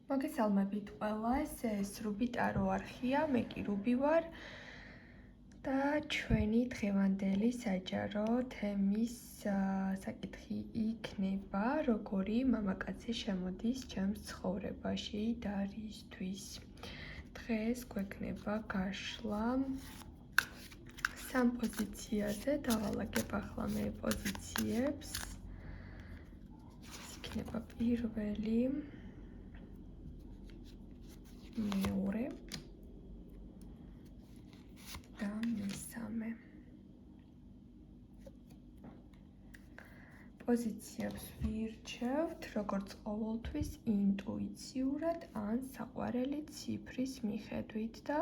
მოგესალმებით ყველას, ეს რუბი ტარო არხია, მე კი რუბი ვარ და ჩვენი დღევანდელი საჯარო თემის საკითხი იქნება, როგორი მამაკაცი შემოდის ჩემს ცხოვრებაში და რისთვის. დღეს გვექნება გაშლა სამ პოზიციაზე, დავალაგებ ახლა მე პოზიციებს. იქნება პირველი, მეორე და მესამე. პოზიციებს ვირჩევთ როგორც ყოველთვის ინტუიციურად ან საყვარელი ციფრის მიხედვით და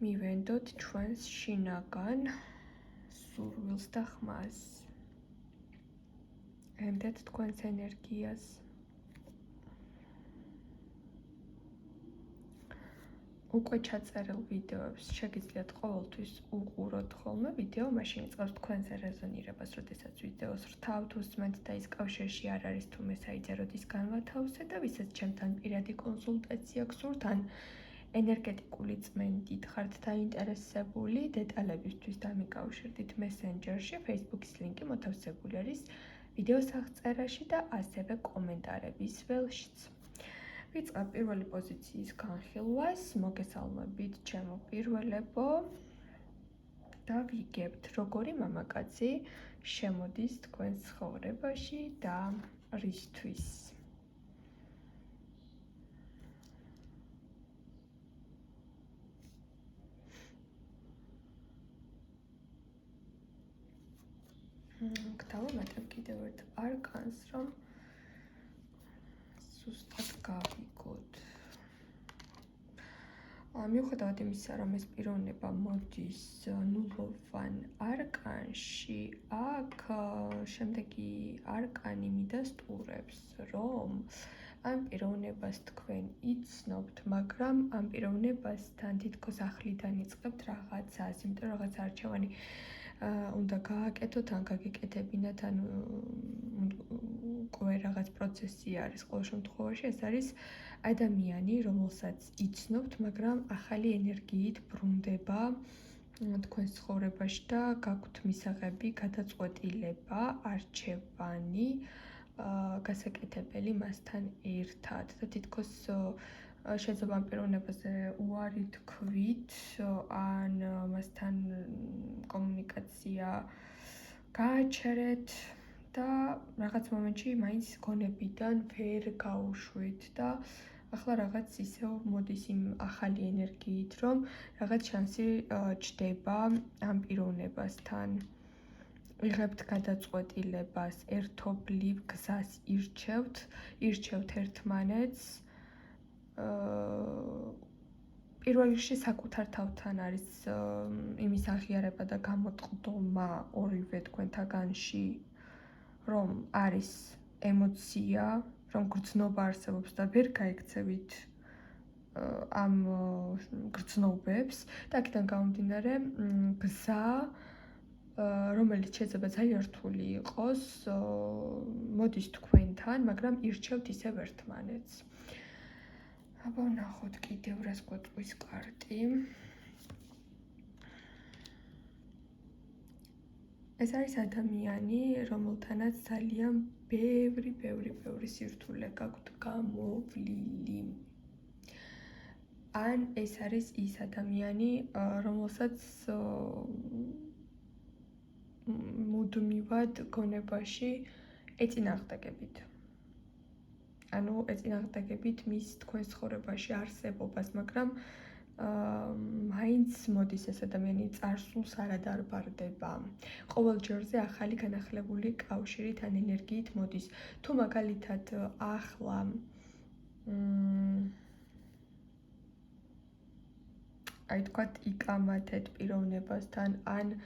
მივენდოთ ჩვენს შინაგან სურვილს და ხმას. ემდეთ თქვენს ენერგიას. უკვე ჩაწერილ ვიდეოებს შეგიძლიათ ყოველთვის უყუროთ ხოლმე ვიდეო, მაშინ იწყებს თქვენზე რეზონირებას, როდესაც ვიდეოს რთავთ, უსმენთ და ის კავშირში არ არის თუ მესაიძე როდის განვათავსეთ და ვისაც ჩემთან პირადი კონსულტაცია გსურთ ან ენერგეტიკული წმენდით ხართ დაინტერესებული, დეტალებისთვის დამიკავშირდით მესენჯერში, Facebook-ის ლინკი მოთავსებული არის ვიდეოს აღწერაში და ასევე კომენტარების ველშიც. ვიწყებ პირველი პოზიციის განხილვას, მოგესალმებით ჩემო პირველებო და ვიგებთ, როგორი მამაკაცი შემოდის თქვენს ცხოვრებაში და რისთვის. გთავაზობთ კიდევ ერთ არკანს, რომ სუსტად გავიგოთ. მიუხედავად იმისა, რომ ეს პიროვნება მოდის ნულოვან არკანში, აქ შემდეგი არკანი მიდასტურებს, რომ ამ პიროვნებას თქვენ იცნობთ, მაგრამ ამ პიროვნებასთან თითქოს ახლიდან იწყებთ რაღაცას, იმიტომ რომ რაღაც არჩევანი უნდა გააკეთოთ, ან გაგეკეთებინათ, ან უკვე რაღაც პროცესი არის. ყოველ შემთხვევაში ეს არის ადამიანი, რომელსაც იცნობთ, მაგრამ ახალი ენერგიით ბრუნდება თქვენს ცხოვრებაში და გაქვთ მისაღები, გადაწყვეტილება, არჩევანი, გასაკეთებელი მასთან ერთად და თითქოს შეიძლება ამ პიროვნებაზე უარი თქვით, ან მასთან კომუნიკაცია გააჩერეთ და რაღაც მომენტში მაინც გონებიდან ვერ გაუშვით და ახლა რაღაც ისევ მოდის იმ ახალი ენერგიით, რომ რაღაც შანსი ჩდება ამ პიროვნებასთან. იღებთ გადაწყვეტილებას, ერთობლივ გზას ირჩევთ ერთმანეთს. პირველ რიგში საკუთარ თავთან არის იმის აღიარება და გამოწყდომა ორივე თქვენთაგანში, რომ არის ემოცია, რომ გრძნობა არსებობს და ვერ გაიქცევით ამ გრძნობებს და აქედან გამომდინარე გზა, რომელიც შეიძლება ძალიან რთული იყოს, მოდის თქვენთან, მაგრამ ირჩევთ ისევ ერთმანეთს. აბა ვნახოთ კიდევ რას გვეტყვის კარტი. ეს არის ადამიანი, რომელთანაც ძალიან ბევრი სირთულე გაქვთ გამოვლილი. ან ეს არის ის ადამიანი, რომელსაც მუდმივად გონებაში ეწინააღმდეგებით. ანუ ეწინააღმდეგებით მის თქვენს ცხოვრებაში არსებობას, მაგრამ მაინც მოდის ეს ადამიანი წარსულს არ ადარბარდება. ყოველ ჯერზე ახალი განახლებული კავშირით ან ენერგიით მოდის. თუ მაგალითად ახლა აი თქვათ იკამათეთ პიროვნებასთან ან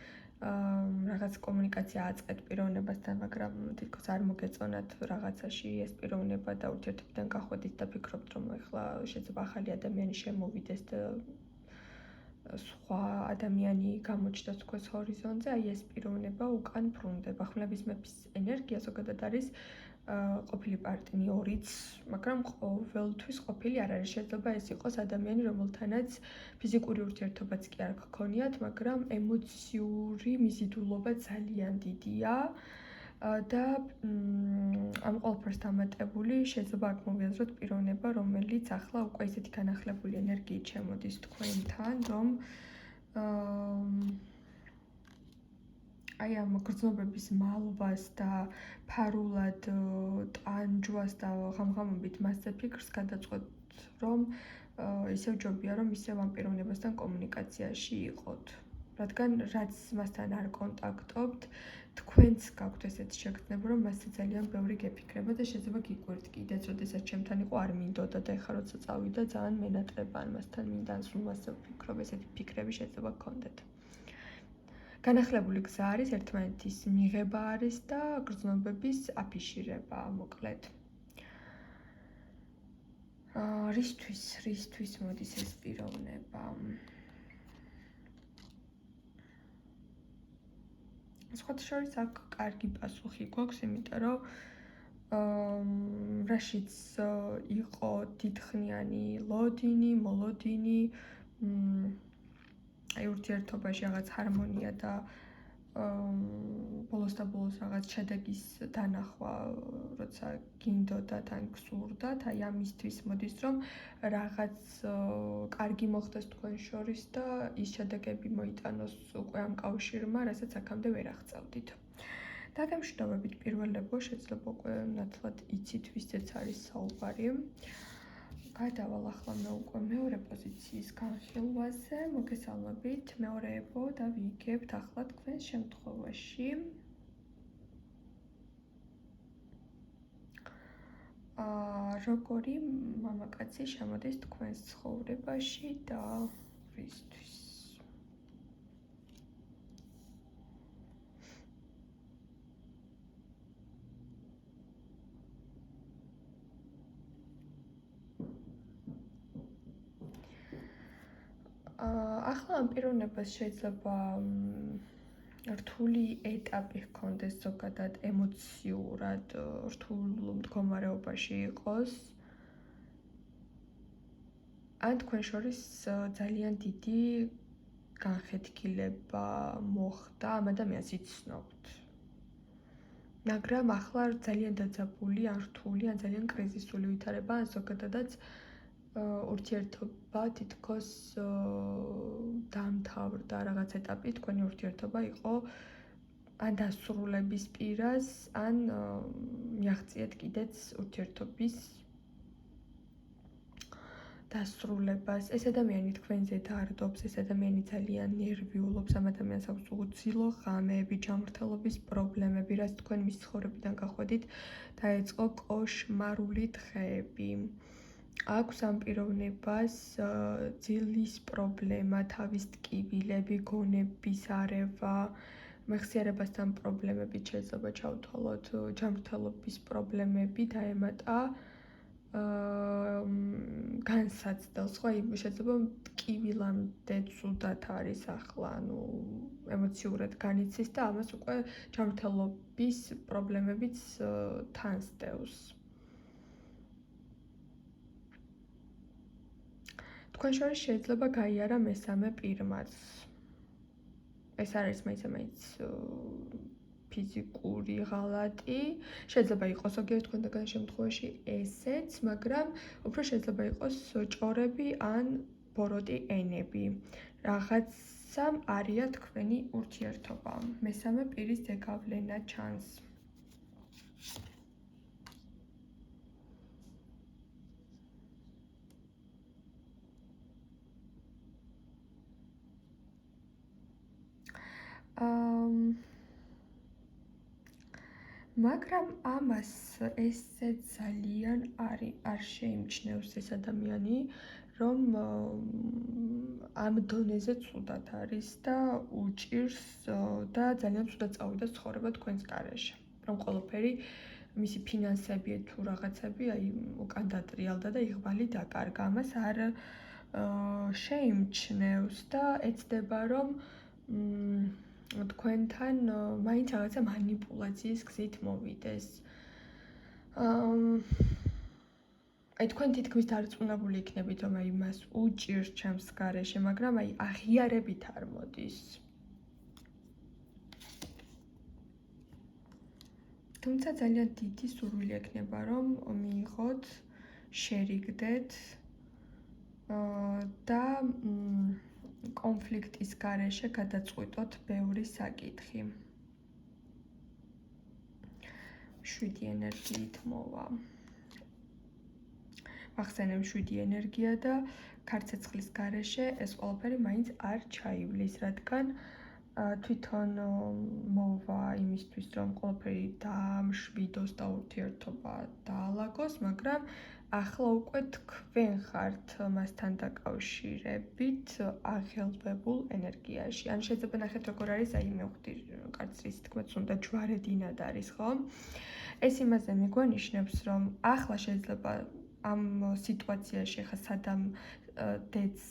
რაღაც კომუნიკაცია აწყეთ პიროვნებასთან, მაგრამ თითქოს არ მოგეწონათ რაღაცაში ეს პიროვნება და ურთიერთობიდან გახვედით და ფიქრობთ, რომ ახლა შეიძლება ახალი ადამიანი შემოვიდეს და სხვა ადამიანი გამოჩნდეს თქვენს ჰორიზონტზე, აი ეს პიროვნება უკან ბრუნდება. ხმლების მეფის ენერგია ზოგადად არის ყოფილი პარტნიორიც, მაგრამ ყოველთვის ყოფილი არ არის. შეიძლება ეს იყოს ადამიანი, რომელთანაც ფიზიკური ურთიერთობაც კი არ გქონიათ, მაგრამ ემოციური მიზიდულობა ძალიან დიდია. და ამ ყველაფერს დამატებული შეიძლება აქ მოვიაზროთ პიროვნება, რომელიც ახლა უკვე ისეთი განახლებული ენერგიით შემოდის თქვენთან, რომ აი ამ გრძნობების მალვას და ფარულად ტანჯვას და ღამღამობით მასზე ფიქრს გადაწყვეტ, რომ ისევ ჯობია, რომ ისევ ამ პიროვნებასთან კომუნიკაციაში იყოთ. რადგან რაც მასთან არ კონტაქტობთ, თქვენც გაქვთ ესეთი შეგრძნება, რომ მასზე ძალიან ბევრი გეფიქრება და შეიძლება გიკვირთ კიდეც, როდესაც ჩემთან იყო არ მინდოდა და ეხლა როცა წავიდა ძალიან მენატრება ან მასთან მინდა ან სულ მასზე ვფიქრობ, ესეთი ფიქრები შეიძლება გქონდეთ. განახლებული გზა არის ერთმანეთის მიღება არის და გრძნობების აფიშირება, მოკლედ. რისთვის მოდის ეს პიროვნება? სხვათა შორის აქ კარგი პასუხი გვაქვს, იმიტომ რომ რაშიც იყო დიდხნიანი ლოდინი, მოლოდინი, აი ურთიერთობაში რაღაც ჰარმონია და ბოლოს და ბოლოს რაღაც შედეგის დანახვა, როცა გინდოდათ ან გსურდათ, აი ამისთვის მოდის, რომ რაღაც კარგი მოხდეს თქვენ შორის და ის შედეგები მოიტანოს უკვე ამ კავშირმა, რასაც აქამდე ვერ აღწევდით. დაგემშვიდობებით პირველებო, შეიძლება უკვე ნათლად იცით, ვისთვისაც არის საუბარი. გადავალ ახლა მე უკვე მეორე პოზიციის განხილვაზე, მოგესალმებით, მეორეებო და ვიგებთ ახლა თქვენს შემთხვევაში. როგორი მამაკაცი შემოდის თქვენს ცხოვრებაში და რისთვის? ახლა ამ პიროვნებას შეიძლება რთული ეტაპი ჰქონდეს ზოგადად ემოციურად რთულ მდგომარეობაში იყოს. ან თქვენ შორის ძალიან დიდი განხეთქილება მოხდა ამ ადამიანს იცნობთ. მაგრამ ახლა ძალიან დაძაბული, ან რთული, ან ძალიან კრიზისული ვითარება, ან ზოგადადაც ურთიერთობა თითქოს დამთავრდა რაღაც ეტაპი, თქვენი ურთიერთობა იყო ან დასრულების პირას, ან მიაღწიეთ კიდეც ურთიერთობის დასრულებას. ეს ადამიანი თქვენზე დარდობს, ეს ადამიანი ძალიან ნერვიულობს, ამ ადამიანს აქვს უძილო ღამეები, ჯანმრთელობის პრობლემები, რაც თქვენ მის ცხოვრებიდან გახვედით, დაეწყო კოშმარული დღეები. აქვს ამ პიროვნებას ძილის პრობლემა, თავის ტკივილები, გონების არევა, მეხსიერებასთან პრობლემები შეიძლება ჩავთვალოთ, ჯანმრთელობის პრობლემები დაემატა განსაცდელს, ხო, შეიძლება ტკივილამდე ცუდად არის ახლა, ანუ ემოციურად განიცდის და ამას უკვე ჯანმრთელობის პრობლემებიც თანსდევს. თქვენ შორის შეიძლება გაიარა მესამე პირმაც. ეს არის მაინც ფიზიკური ღალატი, შეიძლება იყოს ზოგიერთ თქვენთან შემთხვევაში ესეც, მაგრამ უფრო შეიძლება იყოს ჭორები ან ბოროტი ენები. რაღაცამ არია თქვენი ურთიერთობა. მესამე პირის ზეგავლენა ჩანს. მაგრამ ამას ესე ძალიან არ შეიმჩნევს ეს ადამიანი, რომ ამ დონეზე ცუდად არის და უჭირს და ძალიან ცუდად წავიდა ცხოვრება თქვენს გარეშე. რომ ყველაფერი მისი ფინანსები თუ რაღაცები აი უკან დატრიალდა და იღბალი დაკარგა. ამას არ შეიმჩნევს და ეცდება რომ თქვენთან მაინც რაღაცა მანიპულაციის გზით მოვიდეს. აი თქვენ თითქმის დარწმუნებული იქნებით, რომ აი მას უჭირს ჩემს გარეშე, მაგრამ აი აღიარებით არ მოდის. თუმცა ძალიან დიდი სურვილი ექნება, რომ მიიღოთ, შერიგდეთ და კონფლიქტის გარეშე გადაწყვიტოთ ბევრი საკითხი. 7 ენერგიით მოვა. ახსენებ 7 ენერგია და ქარცეცხლის გარეშე ეს ყველაფერი მაინც არ ჩაივლის, რადგან თვითონ მოვა იმისთვის, რომ ყველაფერი დაამშვიდოს და ურთიერთობა დაალაგოს, მაგრამ ახლა უკვე თქვენ ხართ მასთან დაკავშირებით აღელვებულ ენერგიაში. ან შეიძლება ნახეთ როგორ არის, აი მივხვდი კაცრის თქმაც უნდა ჯვარედინად არის, ხო? ეს იმაზე მიგვანიშნებს, რომ ახლა შეიძლება ამ სიტუაციაში ხა სადამ დედს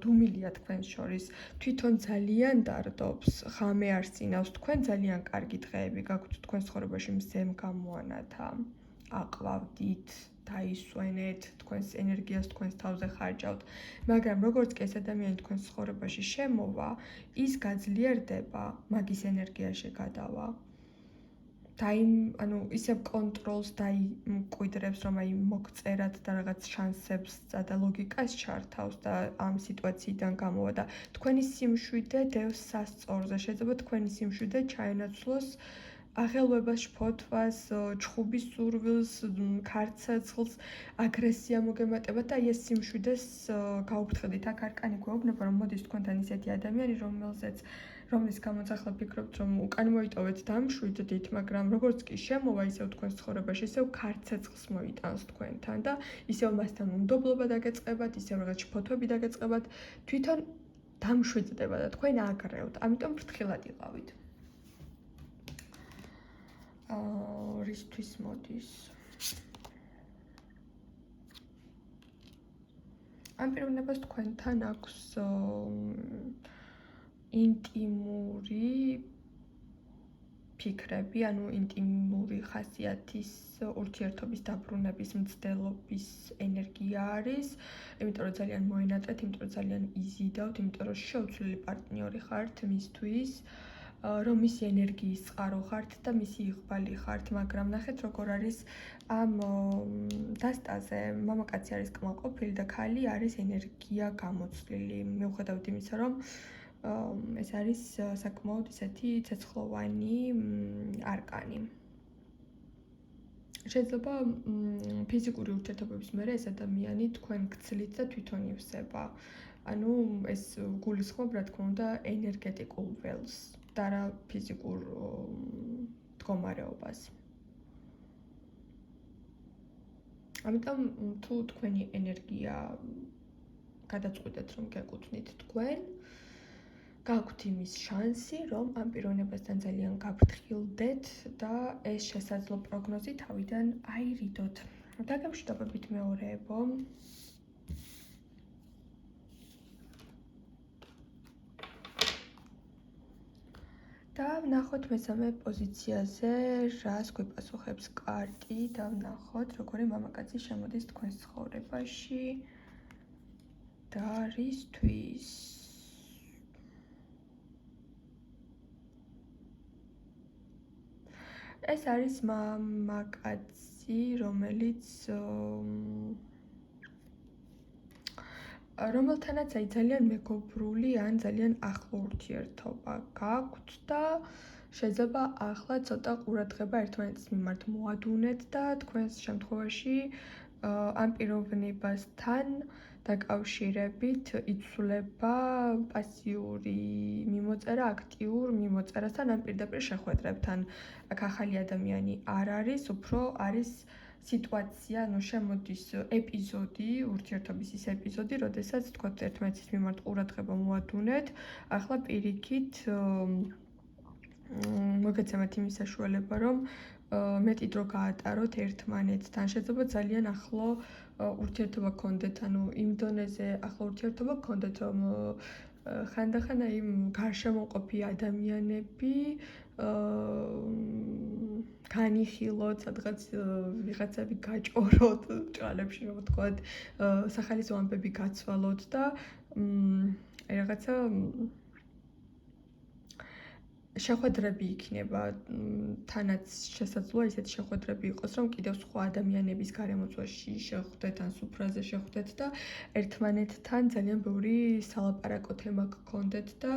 დუმილია თქვენს შორის, თვითონ ძალიან დარდობს, ხამე არ წინავს, თქვენ ძალიან კარგი დღეები გაქვთ თქვენს ცხოვრებაში, მზემ გამოანათა, აყვავდით, დაისვენეთ, თქვენს ენერგიას თქვენს თავზე ხარჯავთ, მაგრამ როგორც კი ეს ადამიანი თქვენს ცხოვრებაში შემოვა, ის გაძლიერდება, მაგის ენერგიაში გადავა. და ანუ ისევ კონტროლს დაიმკვიდრებს, რომ აი მოგწერათ და რაღაც შანსებს და ლოგიკას ჩართავს და ამ სიტუაციიდან გამოვა და თქვენი სიმშვიდე დევს სასწორზე. შეიძლება თქვენი სიმშვიდე ჩაენაცვლოს აღელვებას, შფოთვას, ჩხუბის სურვილს, ქარცეცხლს, აგრესია მოგემატებათ და აი ეს სიმშვიდეს გაუფრთხილდით. აქ არკანი გვეუბნება, რომ მოდის თქვენთან ისეთი ადამიანი, რომლის გამოც ახლა ფიქრობთ, რომ უკან მოიტოვეთ და ამშვიდდით, მაგრამ როგორც კი შემოვა ისევ თქვენს ცხოვრებაში, ისევ ქარცეცხლს მოიტანს თქვენთან და ისევ მასთან უნდობლობა დაგეწყებათ, ისევ რაღაც შფოთვები დაგეწყებათ, თვითონ დამშვიდდება და თქვენ აგრევთ, ამიტომ ფრთხილად იყავით. რისთვის მოდის? ამ პიროვნებას თქვენთან აქვს ინტიმური ფიქრები, ანუ ინტიმური ხასიათის ურთიერთობის დაბრუნების მცდელობის ენერგია არის, იმიტომ რომ ძალიან მოენატრეთ, იმიტომ რომ ძალიან იზიდავთ, იმიტომ რომ შეუცვლელი პარტნიორი ხართ მისთვის, რომ მისი ენერგიის წყარო ხართ და მისი იყვალი ხართ, მაგრამ ნახეთ როგორ არის ამ დასტაზე, მამაკაცი არის კმაყოფილი და ქალი არის ენერგია გამოცვლილი. მიუხედავად იმისა, რომ ეს არის საკმაოდ ისეთი ცეცხლოვანი არკანი. შეიძლება ფიზიკური ურთიერთობების მერე ეს ადამიანი თქვენ გცლით და თვითონ ივსება. ანუ ეს გულისხმობ, რა თქმა უნდა, ენერგეტიკულ ველს და რა ფიზიკურ მდგომარეობას. ამიტომ თუ თქვენი ენერგია გადაწყვეტეთ, რომ გეკუთვნით თქვენ, გაქვთ იმის შანსი, რომ ამ პიროვნებასთან ძალიან გაფრთხილდეთ და ეს შესაძლო პროგნოზი თავიდან აირიდოთ. დაგემშვიდობებით მეორეებო. და ვნახოთ მესამე პოზიციაზე, რას გვიპასუხებს კარტი და ვნახოთ, როგორი მამაკაცი შემოდის თქვენს ცხოვრებაში და რისთვის. ეს არის მამაკაცი, რომელთანაც აი ძალიან მეგობრული ან ძალიან ახლო ურთიერთობა გაქვთ და შეიძლება ახლა ცოტა ყურადღება ერთმანეთის მიმართ მოადუნეთ და თქვენს შემთხვევაში ამ პიროვნებასთან დაკავშირებით იცვლება პასიური მიმოწერა აქტიურ მიმოწერასთან ან პირდაპირ შეხვედრებთან. აქ ახალი ადამიანი არ არის, უფრო არის სიტუაცია, ანუ შემოდის ეპიზოდი, ურთიერთობის ის ეპიზოდი, როდესაც თქვათ ერთმანეთის მიმართ ყურადღება მოადუნეთ, ახლა პირიქით მოგეცემათ იმის საშუალება, რომ მეტი დრო გაატაროთ ერთმანეთთან, შეიძლება ძალიან ახლო ურთიერთობა გქონდეთ, ანუ იმ დონეზე ახლო ურთიერთობა გქონდეთ, რომ ხანდახან აი გარშემოყოფი ადამიანები განიხილოთ, სადღაც ვიღაცები გაჭოროთ ჭალებში, რომ ვთქვათ, სახალისო ამბები გაცვალოთ და რაღაცა შეხვედრები იქნება, თანაც შესაძლოა ისეთი შეხვედრები იყოს, რომ კიდევ სხვა ადამიანების გარემოცვაში შეხვდეთ ან სუფრაზე შეხვდეთ და ერთმანეთთან ძალიან ბევრი სალაპარაკო თემა გქონდეთ და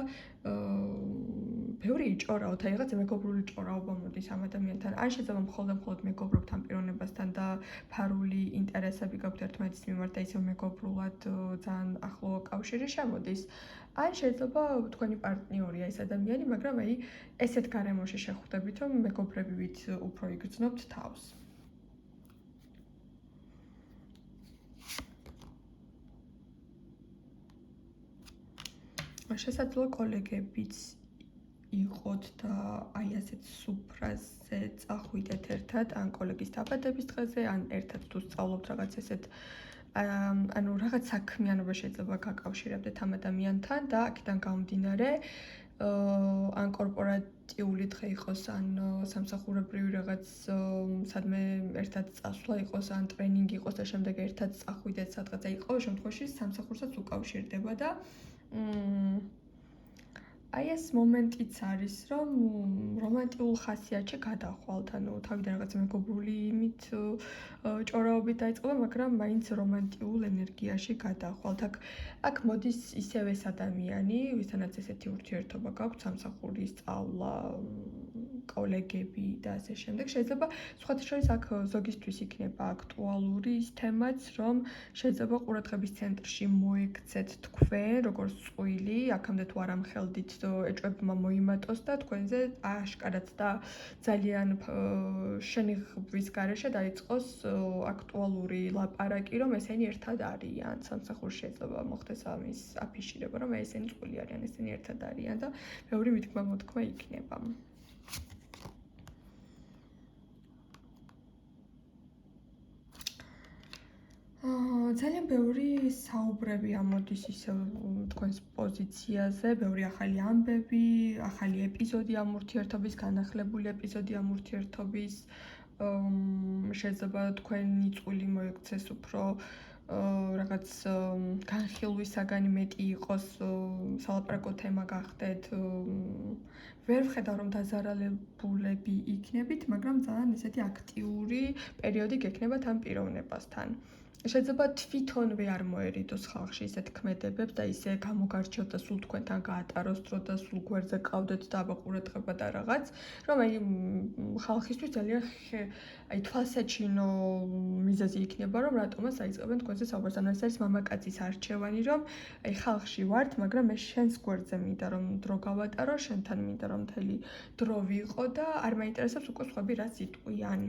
ბევრი იჭორაოთ, აი რაღაცა მეგობრული ჭორაობა მოდის ამ ადამიანთან. ან შეიძლება მხოლოდ მეგობრობთ ამ პიროვნებასთან და ფარული ინტერესები გაქვთ ერთმანეთის მიმართ და ისევ მეგობრულად ძალიან ახლო კავშირი შემოდის. ან შეიძლება თქვენი პარტნიორია ეს ადამიანი, მაგრამ აი ესეთ გარემოში შეხვდებით, რომ მეგობრებივით უფრო იგრძნობთ თავს. შესაძლოა კოლეგებიც იყოთ და აი ასეთ სუფრაზე წახვიდეთ ერთად, ან კოლეგის დაბადების დღეზე, ან ერთად თუ სწავლობთ რაღაც ესეთ ანუ რაღაც საქმიანობა შეიძლება გაკავშირებდეთ ამ ადამიანთან და აქედან გამომდინარე ან კორპორატიული დღე იყოს, ან სამსახურებრივი რაღაც სადმე ერთად წასვლა იყოს, ან ტრენინგი იყოს და შემდეგ ერთად წახვიდეთ სადღაც. აი ყოველ შემთხვევაში სამსახურსაც უკავშირდება და აი ეს მომენტიც არის, რომ რომანტიულ ხასიათში გადახვალთ, ანუ თავიდან რაღაც მეგობრული იმით ჭორაობით დაიწყება, მაგრამ მაინც რომანტიულ ენერგიაში გადახვალთ. აქ მოდის ისევ ეს ადამიანი, ვისთანაც ესეთი ურთიერთობა გაქვთ, სამსახური, სწავლა, კოლეგები და ასე შემდეგ. შეიძლება სხვათა შორის აქ ზოგისთვის იქნება აქტუალური ის თემაც, რომ შეიძლება ყურადღების ცენტრში მოექცეთ თქვენ, როგორც წყვილი, აქამდე თუ არ ამხელდით ეჭვებმა მოიმატოს და თქვენზე აშკარად და ძალიან შენიღბვის გარეშე დაიწყოს აქტუალური ლაპარაკი, რომ ესენი ერთად არიან. სამსახურში შეიძლება მოხდეს ამის აფიშირება, რომ ესენი წყვილი არიან, ესენი ერთად არიან და ბევრი მითქმა-მოთქმა იქნება. ძალიან ბევრი საუბრები ამოდის ისევ თქვენს პოზიციაზე, ბევრი ახალი ამბები, ახალი ეპიზოდი ამ ურთიერთობის, განახლებული ეპიზოდი ამ ურთიერთობის. შეიძლება თქვენი წყვილი მოექცეს უფრო რაღაც განხილვისაგანი მეტი იყოს, სალაპარაკო თემა გახდეთ. ვერ ვხედავ, რომ დაზარალებულები იქნებით, მაგრამ ძალიან ესეთი აქტიური პერიოდი გექნებათ ამ პიროვნებასთან. შეიძლება თვითონვე არ მოერიდოს ხალხში ისეთ ქმედებებს და ისე გამოგარჩიოთ და სულ თქვენთან გაატაროს დრო და სულ გვერდზე ყავდეთ და აბა ყურადღება და რაღაც, რომ აი ხალხისთვის ძალიან აი თვალსაჩინო მიზეზი იქნება, რომ რატომაც აიწყებენ თქვენზე საუბარს. ანუ ეს არის მამაკაცის არჩევანი, რომ აი ხალხში ვართ, მაგრამ მე შენს გვერდზე მინდა რომ დრო გავატარო, შენთან მინდა რომ მთელი დრო ვიყო და არ მაინტერესებს უკვე სხვები რაც იტყვიან.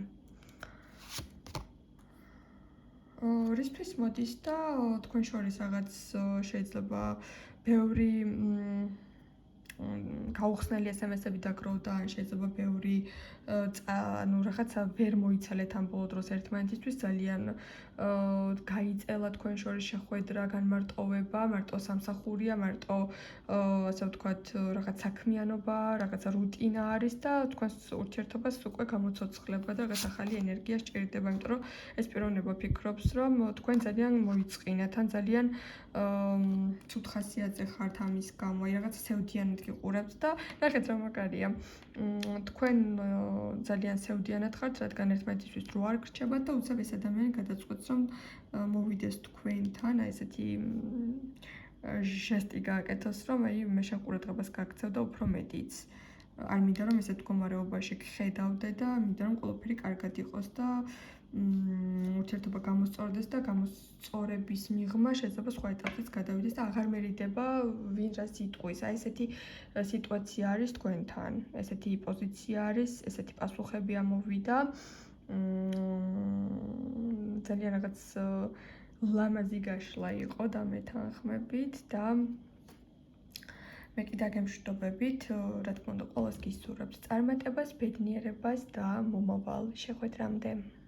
რისთვის მოდის და თქვენ შორის რაღაც შეიძლება ბევრი გაუხსნელი SMS-ები დაგროვდა, ან შეიძლება ბევრი ანუ რაღაცა ვერ მოიცალეთ ამ ბოლო დროს ერთმანეთისთვის, ძალიან გაიწელა თქვენ შორის შეხვედრა, განმარტოვება, მარტო სამსახურია, მარტო ასე ვთქვათ, რაღაც საქმიანობა, რაღაცა რუტინა არის და თქვენს ურთიერთობას უკვე გამოცოცხლება და რაღაც ახალი ენერგია სჭირდება, იმიტომ რომ ეს პიროვნება ფიქრობს, რომ თქვენ ძალიან მოიწყინათ, ან ძალიან ცუდ ხასიათზე ხართ ამის გამო, აი რაღაც სევდიანად გიყურებთ და ნახეთ რა მაგარია. თქვენ ძალიან სევდიანად ხართ, რადგან ერთმანეთისთვის დრო არ გრჩებათ და უცებ ეს ადამიანი გადაწყვეტს, რომ მოვიდეს თქვენთან, აი ესეთი ჟესტი გააკეთოს, რომ აი მე შენ ყურადღებას გაგცევ და უფრო მეტიც. არ მინდა რომ ესეთ მდგომარეობაში გხედავდე და მინდა რომ ყველაფერი კარგად იყოს და ურთიერთობა გამოსწორდეს და გამოსწორების მიღმა შეიძლება სხვა ეტაპზეც გადავიდეს და აღარ მერიდება ვინ რას იტყვის. აი ესეთი სიტუაცია არის თქვენთან, ესეთი პოზიცია არის, ესეთი პასუხები ამოვიდა. ძალიან რაღაც ლამაზი გაშლა იყო და მეთანხმებით და მე კი დაგემშვიდობებით, რა თქმა უნდა, ყველას გისურვებთ წარმატებას, ბედნიერებას და მომავალ შეხვედრამდე.